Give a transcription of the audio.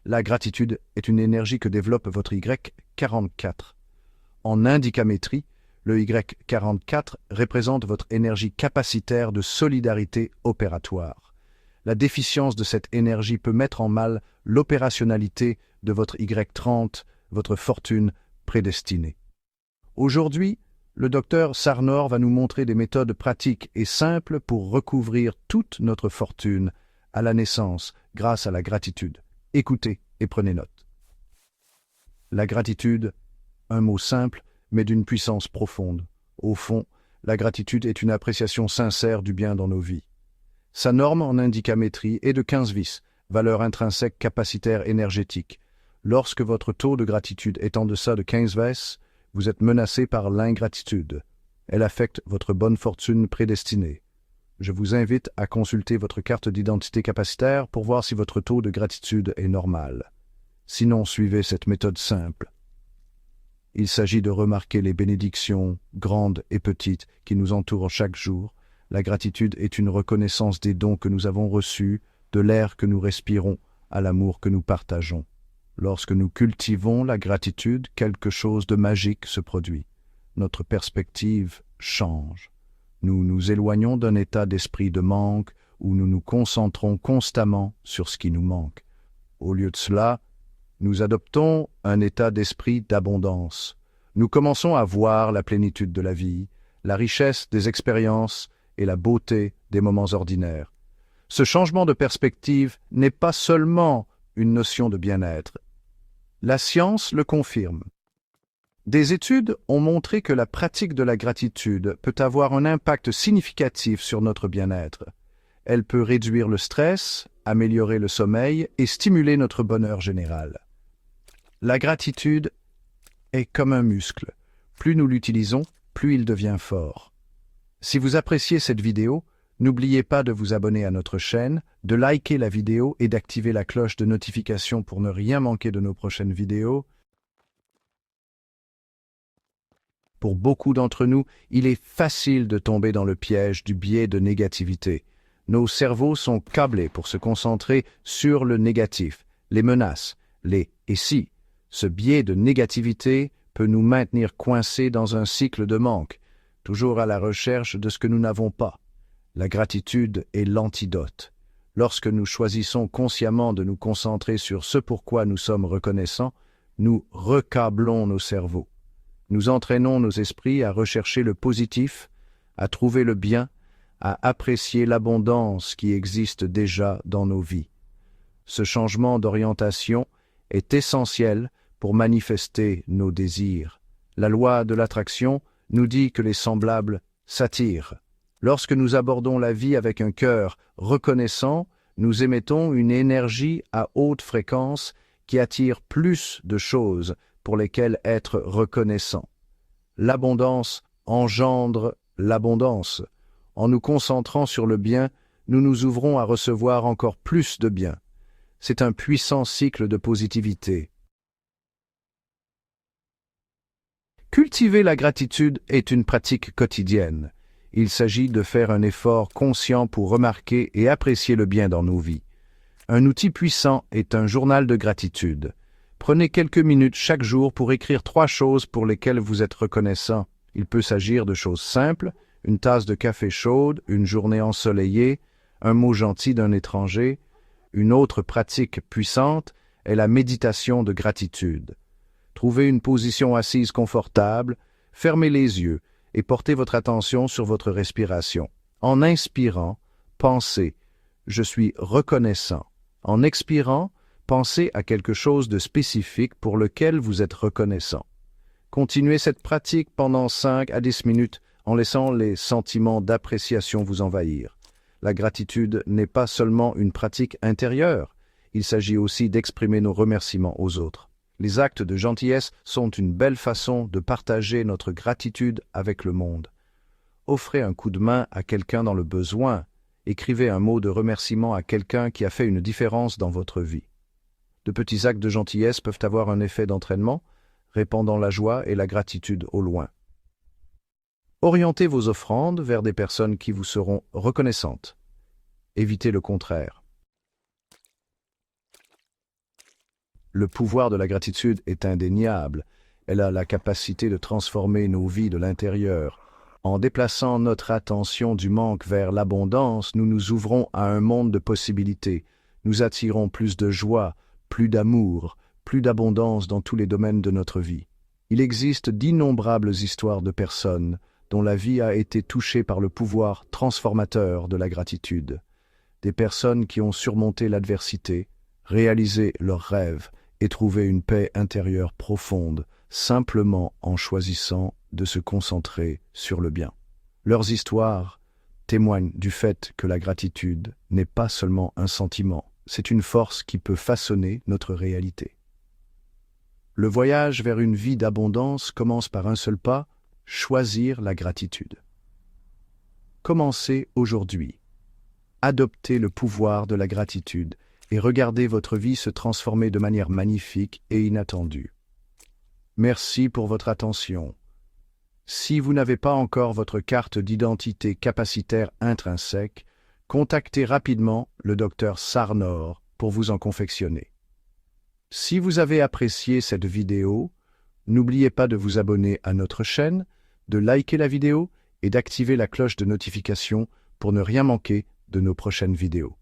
La gratitude est une énergie que développe votre Y44. En indicamétrie, le Y44 représente votre énergie capacitaire de solidarité opératoire. La déficience de cette énergie peut mettre en mal l'opérationnalité de votre Y30, votre fortune prédestinée. Aujourd'hui, le docteur Sarnor va nous montrer des méthodes pratiques et simples pour recouvrir toute notre fortune à la naissance grâce à la gratitude. Écoutez et prenez note. La gratitude, un mot simple, mais d'une puissance profonde. Au fond, la gratitude est une appréciation sincère du bien dans nos vies. Sa norme en indicamétrie est de 15 vis, valeur intrinsèque capacitaire énergétique. Lorsque votre taux de gratitude est en deçà de 15 vis, vous êtes menacé par l'ingratitude. Elle affecte votre bonne fortune prédestinée. Je vous invite à consulter votre carte d'identité capacitaire pour voir si votre taux de gratitude est normal. Sinon, suivez cette méthode simple. Il s'agit de remarquer les bénédictions, grandes et petites, qui nous entourent chaque jour. La gratitude est une reconnaissance des dons que nous avons reçus, de l'air que nous respirons, à l'amour que nous partageons. Lorsque nous cultivons la gratitude, quelque chose de magique se produit. Notre perspective change. Nous nous éloignons d'un état d'esprit de manque où nous nous concentrons constamment sur ce qui nous manque. Au lieu de cela, nous adoptons un état d'esprit d'abondance. Nous commençons à voir la plénitude de la vie, la richesse des expériences et la beauté des moments ordinaires. Ce changement de perspective n'est pas seulement une notion de bien-être. La science le confirme. Des études ont montré que la pratique de la gratitude peut avoir un impact significatif sur notre bien-être. Elle peut réduire le stress, améliorer le sommeil et stimuler notre bonheur général. La gratitude est comme un muscle. Plus nous l'utilisons, plus il devient fort. Si vous appréciez cette vidéo, n'oubliez pas de vous abonner à notre chaîne, de liker la vidéo et d'activer la cloche de notification pour ne rien manquer de nos prochaines vidéos. Pour beaucoup d'entre nous, il est facile de tomber dans le piège du biais de négativité. Nos cerveaux sont câblés pour se concentrer sur le négatif, les menaces, les « et si ». Ce biais de négativité peut nous maintenir coincés dans un cycle de manque, toujours à la recherche de ce que nous n'avons pas. La gratitude est l'antidote. Lorsque nous choisissons consciemment de nous concentrer sur ce pourquoi nous sommes reconnaissants, nous recâblons nos cerveaux. Nous entraînons nos esprits à rechercher le positif, à trouver le bien, à apprécier l'abondance qui existe déjà dans nos vies. Ce changement d'orientation est essentiel pour manifester nos désirs. La loi de l'attraction nous dit que les semblables s'attirent. Lorsque nous abordons la vie avec un cœur reconnaissant, nous émettons une énergie à haute fréquence qui attire plus de choses pour lesquelles être reconnaissant. L'abondance engendre l'abondance. En nous concentrant sur le bien, nous nous ouvrons à recevoir encore plus de bien. C'est un puissant cycle de positivité. Cultiver la gratitude est une pratique quotidienne. Il s'agit de faire un effort conscient pour remarquer et apprécier le bien dans nos vies. Un outil puissant est un journal de gratitude. Prenez quelques minutes chaque jour pour écrire 3 choses pour lesquelles vous êtes reconnaissant. Il peut s'agir de choses simples, une tasse de café chaude, une journée ensoleillée, un mot gentil d'un étranger. Une autre pratique puissante est la méditation de gratitude. Trouvez une position assise confortable, fermez les yeux et portez votre attention sur votre respiration. En inspirant, pensez « Je suis reconnaissant ». En expirant, pensez à quelque chose de spécifique pour lequel vous êtes reconnaissant. Continuez cette pratique pendant 5 à 10 minutes en laissant les sentiments d'appréciation vous envahir. La gratitude n'est pas seulement une pratique intérieure, il s'agit aussi d'exprimer nos remerciements aux autres. Les actes de gentillesse sont une belle façon de partager notre gratitude avec le monde. Offrez un coup de main à quelqu'un dans le besoin. Écrivez un mot de remerciement à quelqu'un qui a fait une différence dans votre vie. De petits actes de gentillesse peuvent avoir un effet d'entraînement, répandant la joie et la gratitude au loin. Orientez vos offrandes vers des personnes qui vous seront reconnaissantes. Évitez le contraire. Le pouvoir de la gratitude est indéniable. Elle a la capacité de transformer nos vies de l'intérieur. En déplaçant notre attention du manque vers l'abondance, nous nous ouvrons à un monde de possibilités. Nous attirons plus de joie, plus d'amour, plus d'abondance dans tous les domaines de notre vie. Il existe d'innombrables histoires de personnes dont la vie a été touchée par le pouvoir transformateur de la gratitude. Des personnes qui ont surmonté l'adversité, réalisé leurs rêves et trouvé une paix intérieure profonde, simplement en choisissant de se concentrer sur le bien. Leurs histoires témoignent du fait que la gratitude n'est pas seulement un sentiment, c'est une force qui peut façonner notre réalité. Le voyage vers une vie d'abondance commence par un seul pas, choisir la gratitude. Commencez aujourd'hui. Adoptez le pouvoir de la gratitude et regardez votre vie se transformer de manière magnifique et inattendue. Merci pour votre attention. Si vous n'avez pas encore votre carte d'identité capacitaire intrinsèque, contactez rapidement le Dr Sarnor pour vous en confectionner. Si vous avez apprécié cette vidéo, n'oubliez pas de vous abonner à notre chaîne, de liker la vidéo et d'activer la cloche de notification pour ne rien manquer de nos prochaines vidéos.